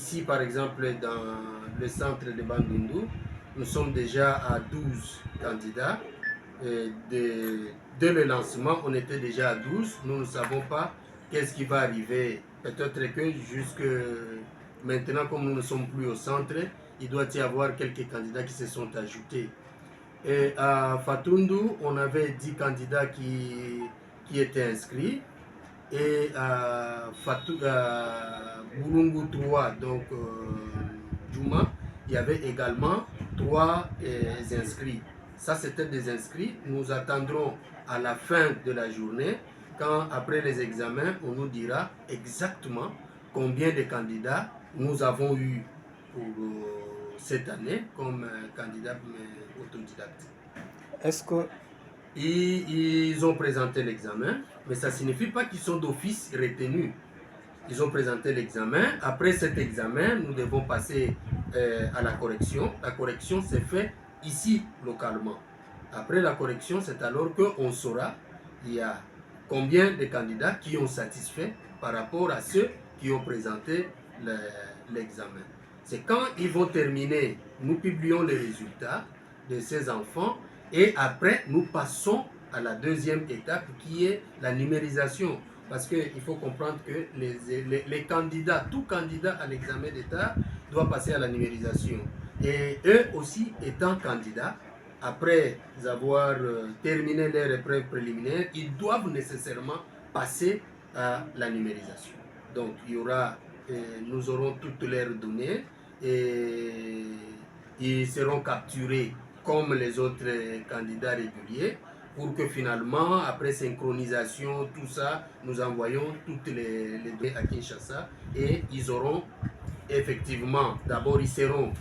ici, par exemple, dans le centre de Bandundu, nous sommes déjà à 12 candidats. Dès le lancement, on était déjà à 12. Nous ne savons pas qu'est-ce qui va arriver. Peut-être que jusque maintenant, comme nous ne sommes plus au centre, il doit y avoir quelques candidats qui se sont ajoutés. Et à Fatundu, on avait 10 candidats qui étaient inscrits. Et à Burungu 3, donc Juma, il y avait également 3 inscrits. Ça, c'était des inscrits. Nous attendrons à la fin de la journée, quand après les examens, on nous dira exactement combien de candidats nous avons eu pour cette année comme candidats autodidactes. Est-ce que ils ont présenté l'examen, mais ça ne signifie pas qu'ils sont d'office retenus. Ils ont présenté l'examen. Après cet examen, nous devons passer à la correction. La correction s'est faite ici, localement. Après la correction, c'est alors qu'on saura il y a combien de candidats qui ont satisfait par rapport à ceux qui ont présenté l'examen. C'est quand ils vont terminer, nous publions les résultats de ces enfants et après, nous passons à la deuxième étape qui est la numérisation. Parce qu'il faut comprendre que les candidats, tout candidat à l'examen d'État doit passer à la numérisation. Et eux aussi, étant candidats, après avoir terminé leur épreuve préliminaire, ils doivent nécessairement passer à la numérisation. Donc, il y aura, nous aurons toutes leurs données et ils seront capturés comme les autres candidats réguliers pour que finalement, après synchronisation, tout ça, nous envoyons toutes les données à Kinshasa et ils auront effectivement, d'abord ils seront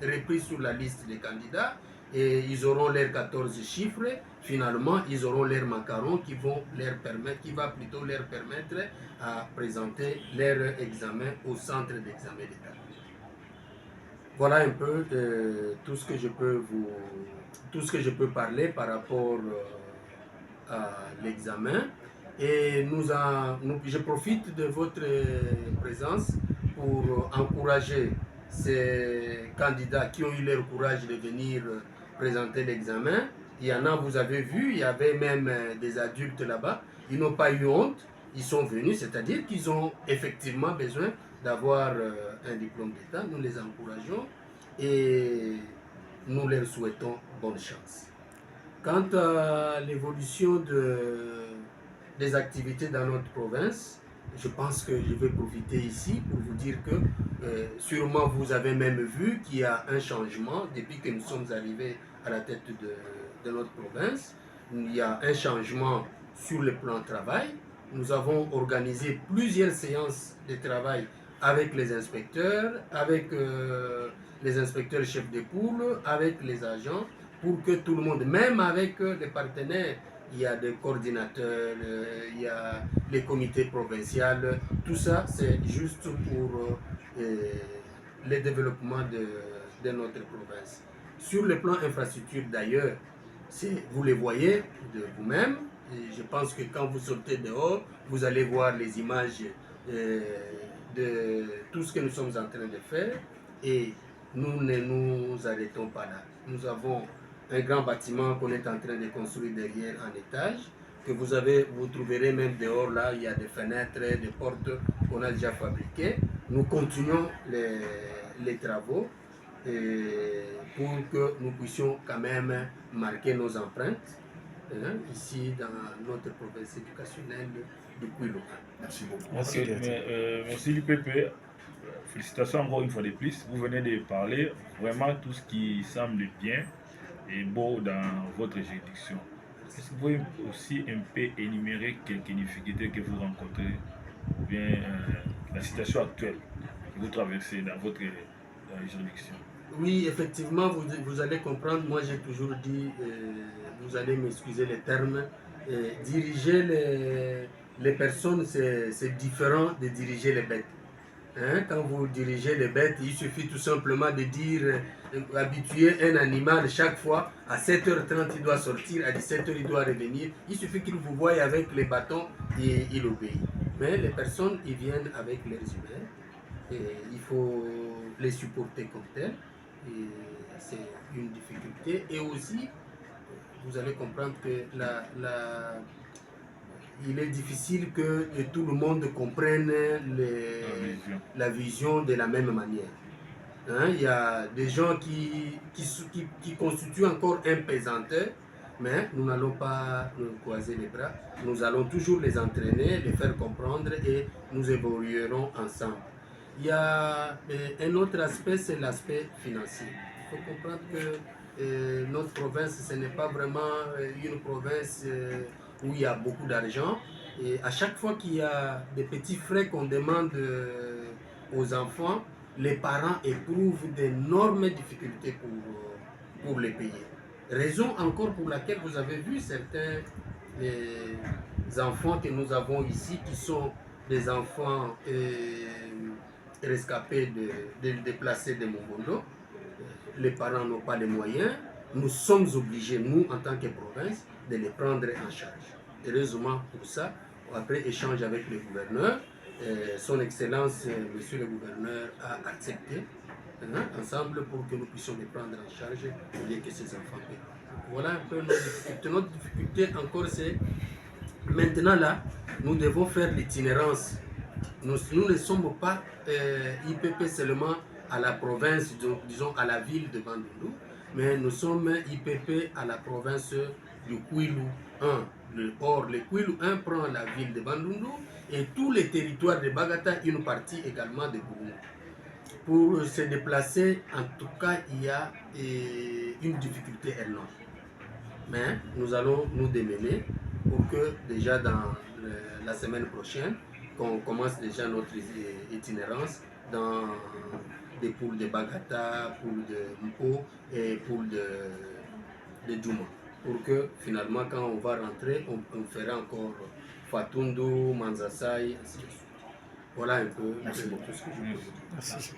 repris sur la liste des candidats et ils auront leurs 14 chiffres. Finalement, ils auront leurs macarons qui vont leur permettre, qui va plutôt leur permettre à présenter leur examen au centre d'examen d'État. Voilà un peu tout ce que je peux parler par rapport à l'examen. Et je profite de votre présence pour encourager ces candidats qui ont eu leur courage de venir présenter l'examen. Il y en a, vous avez vu, il y avait même des adultes là-bas. Ils n'ont pas eu honte, ils sont venus, c'est-à-dire qu'ils ont effectivement besoin d'avoir un diplôme d'État. Nous les encourageons et nous leur souhaitons bonne chance. Quant à l'évolution des activités dans notre province, je pense que je vais profiter ici pour vous dire que sûrement vous avez même vu qu'il y a un changement depuis que nous sommes arrivés à la tête de notre province. Il y a un changement sur le plan travail. Nous avons organisé plusieurs séances de travail avec les inspecteurs, avec les inspecteurs chefs de poule, avec les agents, pour que tout le monde, même avec les partenaires, il y a des coordinateurs, il y a les comités provinciaux, tout ça c'est juste pour le développement de notre province. Sur le plan infrastructure d'ailleurs, vous les voyez de vous-même, je pense que quand vous sortez dehors, vous allez voir les images de tout ce que nous sommes en train de faire et nous ne nous arrêtons pas là. Nous avons un grand bâtiment qu'on est en train de construire derrière en étage, que vous trouverez même dehors là, il y a des fenêtres, des portes qu'on a déjà fabriquées. Nous continuons les travaux pour que nous puissions quand même marquer nos empreintes ici dans notre province éducationnelle de Kouilou. Merci beaucoup. Merci, merci l'IPP. Félicitations encore une fois de plus. Vous venez de parler vraiment tout ce qui semble bien et beau dans votre juridiction. Est-ce que vous pouvez aussi un peu énumérer quelques difficultés que vous rencontrez ou bien la situation actuelle que vous traversez dans votre juridiction? Oui, effectivement, vous allez comprendre, moi j'ai toujours dit, vous allez m'excuser les termes, diriger les personnes, c'est différent de diriger les bêtes. Hein? Quand vous dirigez les bêtes, il suffit tout simplement de dire, habituer un animal chaque fois, à 7h30 il doit sortir, à 17h il doit revenir, il suffit qu'il vous voie avec les bâtons et il obéit. Mais les personnes, ils viennent avec leurs humains. il faut les supporter comme tels. Et c'est une difficulté. Et aussi, vous allez comprendre que il est difficile que tout le monde comprenne la vision de la même manière. Hein, il y a des gens qui constituent encore un pesanteur, mais nous n'allons pas nous croiser les bras. Nous allons toujours les entraîner, les faire comprendre et nous évoluerons ensemble. Il y a un autre aspect, c'est l'aspect financier. Il faut comprendre que notre province, ce n'est pas vraiment une province où il y a beaucoup d'argent. Et à chaque fois qu'il y a des petits frais qu'on demande aux enfants, les parents éprouvent d'énormes difficultés pour les payer. Raison encore pour laquelle vous avez vu certains enfants que nous avons ici qui sont des enfants rescapés de déplacés de Mongondo. Les parents n'ont pas les moyens. Nous sommes obligés, nous, en tant que province, de les prendre en charge. Heureusement pour ça, après échange avec le gouverneur, son Excellence, Monsieur le gouverneur, a accepté ensemble pour que nous puissions les prendre en charge au lieu que ces enfants paient. Voilà un peu notre difficulté. Notre difficulté encore, c'est maintenant là, nous devons faire l'itinérance. Nous ne sommes pas IPP seulement à la province, disons à la ville de Bandundu, mais nous sommes IPP à la province du Kwilu 1. Or, le Kwilu 1 prend la ville de Bandundu et tous les territoires de Bagata, une partie également de Bourou. Pour se déplacer, en tout cas, il y a une difficulté énorme. Mais nous allons nous démêler pour que déjà dans la semaine prochaine, qu'on commence déjà notre itinérance dans des poules de Bagata, poules de Mpo et poules de Djouma. Pour que finalement, quand on va rentrer, on fera encore Fatundu, Manzasai, ainsi de suite. Voilà un peu Merci beaucoup. tout ce que je peux vous dire. Merci.